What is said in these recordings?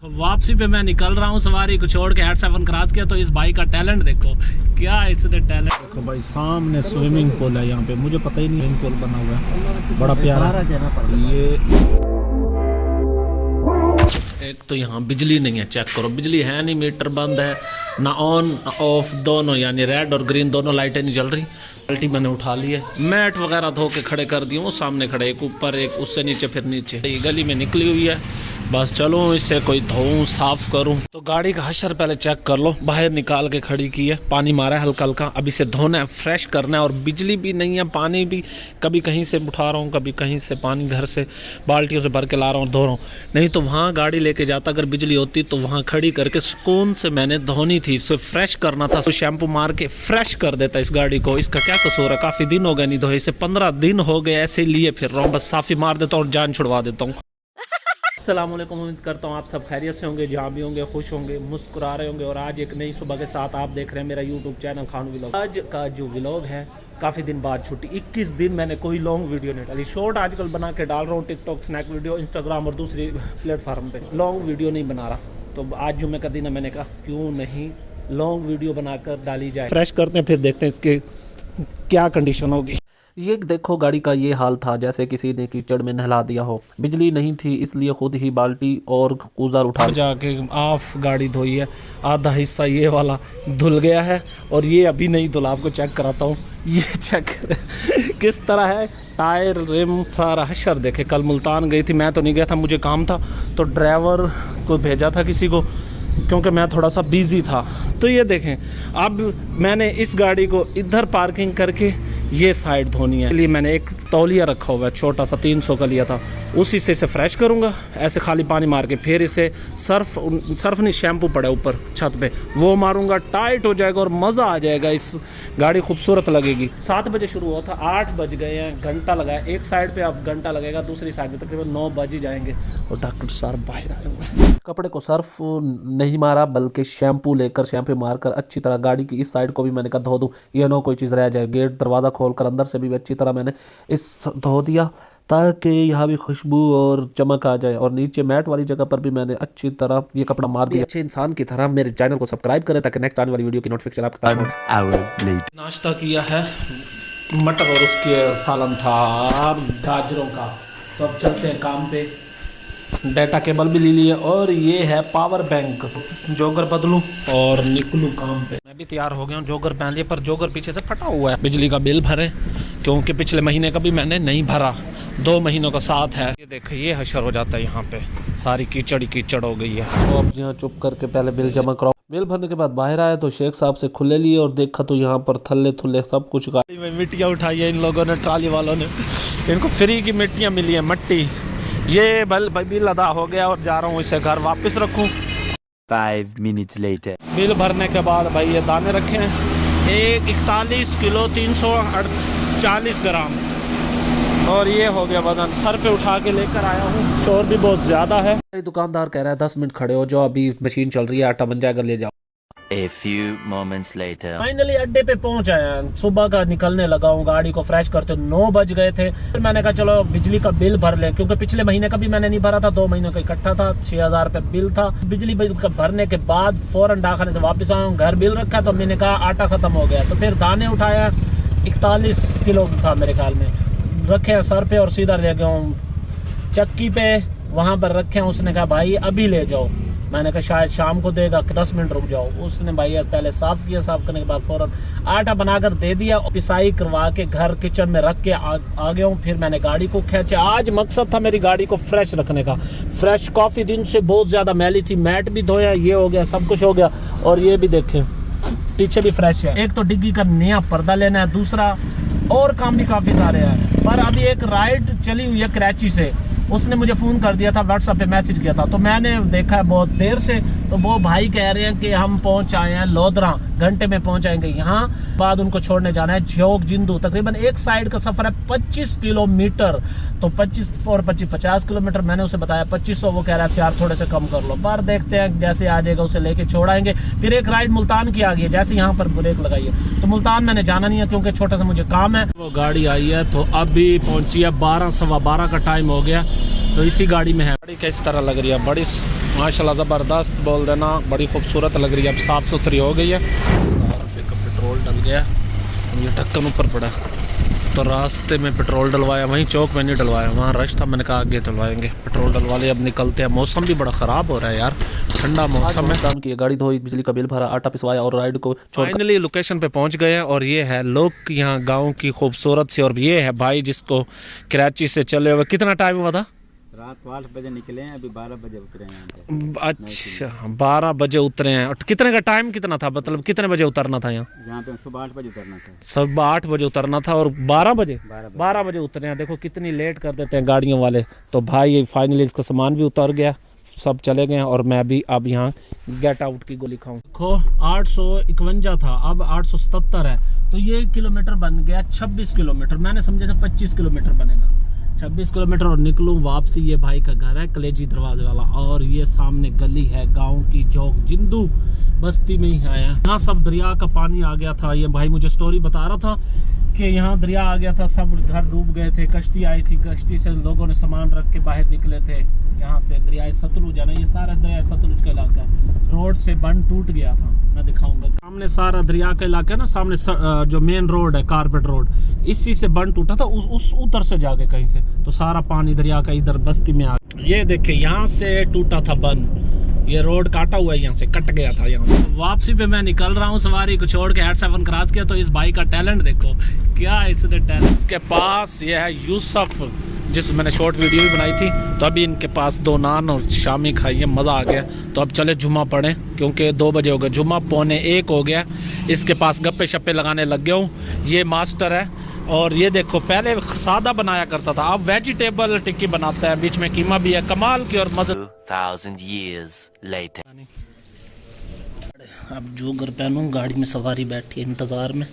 वापसी पे मैं निकल रहा हूँ सवारी को छोड़ के 7 क्रॉस किया। तो इस भाई का टैलेंट देखो, क्या इसने टैलेंट देखो भाई। सामने स्विमिंग पूल है यहाँ पे, मुझे पता ही नहीं स्विमिंग पूल बना हुआ है, बड़ा प्यारा। ये एक तो यहाँ बिजली नहीं है, चेक करो, बिजली है नहीं, मीटर बंद है, ना ऑन ऑफ दोनों, यानी रेड और ग्रीन दोनों लाइटें नहीं जल रही। बाल्टी मैंने उठा ली है, मैट वगैरह धो के खड़े कर दिए, वो सामने खड़े, एक ऊपर एक उससे नीचे फिर नीचे। ये गली में निकली हुई है, बस चलो इससे कोई धोऊं साफ करूं। तो गाड़ी का हशर पहले चेक कर लो, बाहर निकाल के खड़ी की है, पानी मारा है हल्का हल्का, अब इसे धोना है, फ्रेश करना है। और बिजली भी नहीं है, पानी भी कभी कहीं से उठा रहा हूँ, कभी कहीं से पानी घर से बाल्टियों से भर के ला रहा हूँ, धो रहा हूँ। नहीं तो वहाँ गाड़ी लेके जाता, अगर बिजली होती तो वहाँ खड़ी करके सुकून से मैंने धोनी थी, इसे फ्रेश करना था। तो शैम्पू मार के फ्रेश कर देता इस गाड़ी को। इसका क्या कसूर है, काफ़ी दिन हो गए नहीं धोए, इसे 15 दिन हो गए ऐसे लिए फिर रहा हूँ, बस साफी मार देता हूँ और जान छुड़वा देता हूँ। अस्सलाम वालेकुम, उम्मीद करता हूँ आप सब खैरियत से होंगे, जहाँ भी होंगे खुश होंगे, मुस्कुरा रहे होंगे। और आज एक नई सुबह के साथ आप देख रहे हैं मेरा यूट्यूब चैनल खान व्लॉग। आज का जो व्लॉग है, काफ़ी दिन बाद छुट्टी, 21 दिन मैंने कोई लॉन्ग वीडियो नहीं डाली। शॉर्ट आजकल बना के डाल रहा हूँ, टिकटॉक, स्नैक वीडियो, इंस्टाग्राम और दूसरी प्लेटफार्म पे। लॉन्ग वीडियो नहीं बना रहा, तो आज जुम्मे का दिन है, मैंने कहा क्यों नहीं लॉन्ग वीडियो बनाकर डाली जाए। फ्रेश करते हैं, फिर देखते हैं इसके क्या कंडीशन होगी। ये देखो गाड़ी का ये हाल था जैसे किसी ने कीचड़ में नहला दिया हो। बिजली नहीं थी इसलिए खुद ही बाल्टी और कूज़र उठा जाके ऑफ गाड़ी धोई है। आधा हिस्सा ये वाला धुल गया है और ये अभी नहीं धुला, आपको चेक कराता हूँ। ये चेक किस तरह है, टायर रिम सारा हशर देखे। कल मुल्तान गई थी, मैं तो नहीं गया था, मुझे काम था, तो ड्राइवर को भेजा था किसी को, क्योंकि मैं थोड़ा सा बिजी था। तो ये देखें, अब मैंने इस गाड़ी को इधर पार्किंग करके ये साइड धोनी है, इसलिए मैंने एक तौलिया रखा हुआ है, छोटा सा 300 का लिया था, उसी से इसे फ्रेश करूँगा ऐसे खाली पानी मार के। फिर इसे सर्फ नहीं, शैम्पू पड़ा ऊपर छत पे, वो मारूंगा, टाइट हो जाएगा और मज़ा आ जाएगा, इस गाड़ी खूबसूरत लगेगी। 7 बजे शुरू हुआ था, 8 बज गए हैं, घंटा लगाया एक साइड पे, अब घंटा लगेगा दूसरी साइड पे, तकरीबन 9 बज ही जाएंगे। और डॉक्टर साहब बाहर आए हुए हैं। कपड़े को सर्फ नहीं मारा, बल्कि शैम्पू लेकर शैम्पू मारकर अच्छी तरह गाड़ी की इस साइड को भी मैंने कहा धो दूँ, ये ना कोई चीज़ रह जाए। गेट दरवाज़ा खोलकर अंदर से भी अच्छी तरह मैंने इस धो दिया, ताकि यहाँ भी खुशबू और चमक आ जाए। और नीचे मैट वाली जगह पर भी मैंने अच्छी तरह ये कपड़ा मार दिया। अच्छे इंसान की तरह मेरे चैनल को सब्सक्राइब करें ताकि नेक्स्ट आने वाली वीडियो की नोटिफिकेशन आपको टाइम हो। नाश्ता किया है, मटर और उसके सालन था गाजरों का। तो अब चलते हैं काम पे, डाटा केबल भी ले लिए और ये है पावर बैंक। जोगर बदलूं और निकलूं काम पे। मैं भी तैयार हो गया हूँ, जोगर पहन लिया, पर जोगर पीछे से फटा हुआ है। बिजली का बिल भरे, क्योंकि पिछले महीने का भी मैंने नहीं भरा, 2 महीनों का साथ है। ये देखिए, ये हशर हो जाता है यहाँ पे, सारी कीचड़ ही कीचड़ हो गई है। तो अब यहाँ चुप करके पहले बिल जमा कराओ। बिल भरने के बाद बाहर आया तो शेख साहब से खुले लिए और देखा तो यहाँ पर थल्ले थुल्ले सब कुछ। गाड़ी में मिट्टियाँ उठाई है इन लोगों ने, ट्राली वालों ने, इनको फ्री की मिट्टियाँ मिली है, मट्टी। ये बिल अदा हो गया और जा रहा हूँ इसे घर वापस रखूँ। 5 minutes later. बिल भरने के बाद भाई ये दाने रखे हैं, 41 किलो 340 ग्राम, और ये हो गया वजन। सर पे उठा के लेकर आया हूँ, शोर भी बहुत ज़्यादा है। दुकानदार कह रहा है 10 मिनट खड़े हो जाओ, अभी मशीन चल रही है, आटा बन जाएगा, ले जाओ। A few moments later. Finally अड्डे पे पहुंच आया, सुबह का निकलने लगा हूँ, गाड़ी को फ्रेश करते 9 बज गए थे। फिर मैंने कहा चलो बिजली का बिल भर ले, क्योंकि पिछले महीने का भी मैंने नहीं भरा था, 2 महीनों का इकट्ठा था, 6000 रुपये बिल था। बिजली बिल का भरने के बाद फौरन डाकखाने से वापस आया हूँ, घर बिल रखा, तो मैंने कहा आटा खत्म हो गया, तो फिर दाने उठाया, 41 किलो था मेरे ख्याल में, रखे हैं सर पे और सीधा ले गया हूँ चक्की पे, वहाँ पर रखे हैं। उसने कहा भाई अभी ले जाओ, मैंने कहा शायद शाम को देगा, 10 मिनट रुक जाओ। उसने भाई पहले साफ किया, साफ करने के बाद फौरन आटा बनाकर दे दिया, पिसाई करवा के घर किचन में रख के आ गया हूँ। फिर मैंने गाड़ी को खींचा, आज मकसद था मेरी गाड़ी को फ्रेश रखने का। फ्रेश, काफ़ी दिन से बहुत ज़्यादा मैली थी, मैट भी धोया, ये हो गया, सब कुछ हो गया। और ये भी देखें पीछे भी फ्रेश है। एक तो डिग्गी का नया पर्दा लेना है, दूसरा और काम भी काफ़ी सारे हैं। पर अभी एक राइड चली हुई है कराची से, उसने मुझे फ़ोन कर दिया था, व्हाट्सएप पे मैसेज किया था, तो मैंने देखा है बहुत देर से। तो वो भाई कह रहे हैं कि हम पहुंच आए हैं लोधरा, घंटे में पहुंच जाएंगे यहाँ, बाद उनको छोड़ने जाना है झोक जिंदू। तकरीबन एक साइड का सफ़र है 25 किलोमीटर, तो 25 और 25 50 किलोमीटर। मैंने उसे बताया 2500, वो कह रहा था यार थोड़े से कम कर लो। पर देखते हैं जैसे आ जाएगा उसे लेके छोड़ाएंगे। फिर एक राइड मुल्तान की आ गई है, जैसे यहाँ पर ब्रेक लगाई है, तो मुल्तान मैंने जाना नहीं है क्योंकि छोटा सा मुझे काम है। वो गाड़ी आई है तो अभी पहुंची है, 12 सवा 12 का टाइम हो गया। तो इसी गाड़ी में है। गाड़ी किस तरह लग रही है, बड़ी माशाल्लाह ज़बरदस्त बोल देना, बड़ी खूबसूरत लग रही है। अब साफ़ सुथरी हो गई है। पेट्रोल डल गया, ये ढक्कन ऊपर पड़ा, तो रास्ते में पेट्रोल डलवाया, वहीं चौक में नहीं डलवाया, वहाँ रश था, मैंने कहा आगे डलवाएंगे। पेट्रोल डलवा लिया, अब निकलते हैं। मौसम भी बड़ा ख़राब हो रहा है यार, ठंडा मौसम है। काम की गाड़ी धोई, बिजली का बिल भरा, आटा पिसवाया और राइड को फाइनली लोकेशन पे पहुंच गए हैं। और ये है लोग यहाँ गांव की खूबसूरत सी, और ये है भाई जिसको कराची से चले हुए कितना टाइम हुआ था? रात 8 बजे निकले हैं, अभी 12 बजे उतरे हैं यहाँ पे। अच्छा 12 बजे उतरे हैं। और कितने का टाइम कितना था, मतलब कितने बजे उतरना था यहाँ पे? सुबह 8 बजे उतरना था। सुबह 8 बजे उतरना था और 12 बजे उतरे हैं। देखो कितनी लेट कर देते हैं गाड़ियों वाले। तो भाई फाइनली इसका सामान भी उतर गया, सब चले गए और मैं भी अब यहाँ गेट आउट की गोली खाऊं। देखो 851 था, अब 877 है, तो ये किलोमीटर बन गया 26 किलोमीटर। मैंने समझा था 25 किलोमीटर बनेगा, 26 किलोमीटर और निकलूं वापसी। ये भाई का घर है कलेजी दरवाजे वाला, और ये सामने गली है गांव की, चौक जिंदू बस्ती में ही आया। यहाँ सब दरिया का पानी आ गया था। ये भाई मुझे स्टोरी बता रहा था कि यहाँ दरिया आ गया था, सब घर डूब गए थे, कश्ती आई थी, कश्ती से लोगों ने सामान रख के बाहर निकले थे। यहाँ से दरिया सतलुज है ना, ये सारा दरिया सतलुज का इलाका है। रोड से बंद टूट गया था, मैं दिखाऊंगा। सामने सारा दरिया का इलाका है ना, सामने जो मेन रोड है कारपेट रोड, इसी से बंद टूटा था, उस उधर से जाके कहीं से, तो सारा पानी दरिया का इधर बस्ती में आ गया। ये देखिए यहाँ से टूटा था बंद, ये रोड काटा हुआ है, यहाँ से कट गया था। यहाँ वापसी पे मैं निकल रहा हूँ, सवारी को छोड़ के 87 क्रॉस किया। तो इस भाई का टैलेंट देखो, क्या इसने टैलेंट। इसके पास ये है यूसुफ, जिस मैंने शॉर्ट वीडियो भी बनाई थी। तो अभी इनके पास 2 नान और शामी खाई है, मज़ा आ गया। तो अब चले जुम्मा पढ़ें, क्योंकि 2 बजे हो गए, जुम्मा 12:45 हो गया। इसके पास गप्पे शप्पे लगाने लग गया हूँ। ये मास्टर है, और ये देखो पहले सादा बनाया करता था, अब वेजिटेबल टिक्की बनाता है, बीच में कीमा भी है, कमाल की और मज़े। 2000 years later. अब जोगर पहनूं, गाड़ी में सवारी बैठी है इंतज़ार में।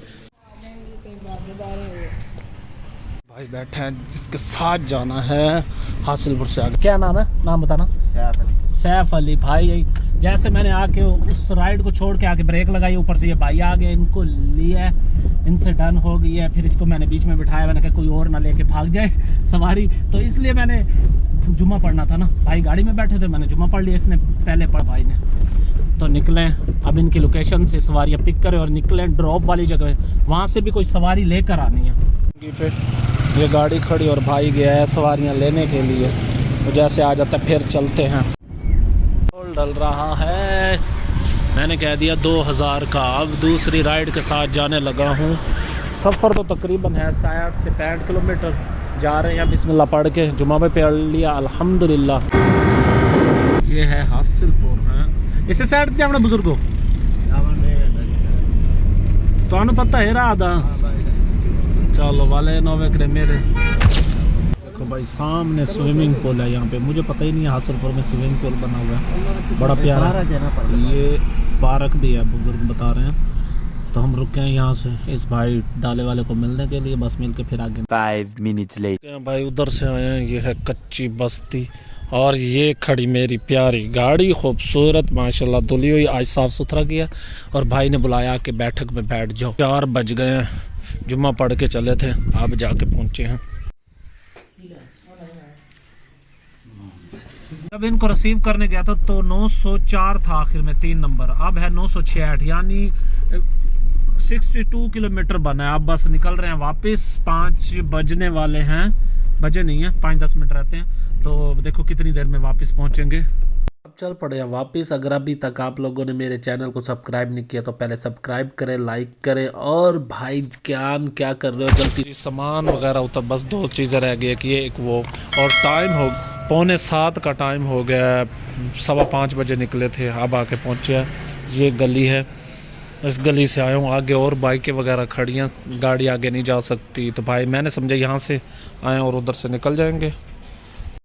भाई बैठे हैं, जिसके साथ जाना है हासिलपुर से आगे। क्या नाम है, नाम बताना। सैफ अली भाई। जैसे मैंने आके उस राइड को छोड़ के आके ब्रेक लगाई, ऊपर से ये भाई आ गए, इनको लिया, इनसे डन हो गई है। फिर इसको मैंने बीच में बिठाया, मैंने कहा कोई और ना लेके भाग जाए सवारी, तो इसलिए मैंने जुम्मा पढ़ना था ना। भाई गाड़ी में बैठे थे, मैंने जुम्मा पढ़ लिया, इसने पहले पढ़ा भाई ने। तो निकलें, अब इनकी लोकेशन से सवारियाँ पिक करें और निकलें ड्रॉप वाली जगह, वहाँ से भी कोई सवारी लेकर आनी है। ये गाड़ी खड़ी और भाई गया है सवारियाँ लेने के लिए, तो जैसे आ जाता है फिर चलते हैं। डल रहा है, मैंने कह दिया 2000 का। अब दूसरी राइड के साथ जाने लगा हूँ। सफ़र तो तकरीबन है 60 से 65 किलोमीटर। जा रहे हैं बिस्मिल्लाह पढ़ के, जुम्मा में पढ़ लिया अल्हम्दुलिल्लाह। ये है हासिलपुर है, इसे साइड जाना बुजुर्गो तो पता है राधा। चलो वाले नोवे करे मेरे। देखो भाई सामने स्विमिंग पूल है, यहाँ पे मुझे पता ही नहीं है हासिलपुर में स्विमिंग पूल बना हुआ है, बड़ा प्यारा। ये पार्क भी है, बुजुर्ग बता रहे हैं। तो हम रुके हैं यहाँ से इस भाई डाले वाले को मिलने के लिए, बस मिल के फिर आगे। 5 minutes later. भाई उधर से आए हैं, ये है कच्ची बस्ती, और ये खड़ी मेरी प्यारी गाड़ी, खूबसूरत माशाल्लाह धुली हुई, आज साफ़ सुथरा किया। और भाई ने बुलाया कि बैठक में बैठ जाओ। 4 बज गए हैं, जुम्मा पढ़ के चले थे, अब जाके पहुँचे हैं। जब इनको रिसीव करने गया था तो 904 था आखिर में 3 नंबर, अब है 966, यानी 62 किलोमीटर बना है। अब बस निकल रहे हैं वापस, 5 बजने वाले हैं, बजे नहीं है, 5-10 मिनट रहते हैं। तो देखो कितनी देर में वापस पहुंचेंगे। अब चल पड़े हैं वापस। अगर अभी तक आप लोगों ने मेरे चैनल को सब्सक्राइब नहीं किया तो पहले सब्सक्राइब करें, लाइक करें। और भाई क्या कर रहे हो, जल्दी सामान वगैरह उतर, बस 2 चीज़ें रह गई, कि ये एक वो, और टाइम हो 6:45 का टाइम हो गया, 5:15 बजे निकले थे, अब आके पहुँचे हैं। ये गली है, इस गली से आया हूँ, आगे और बाइकें वगैरह खड़ी हैं, गाड़ी आगे नहीं जा सकती। तो भाई मैंने समझा यहाँ से आए और उधर से निकल जाएंगे।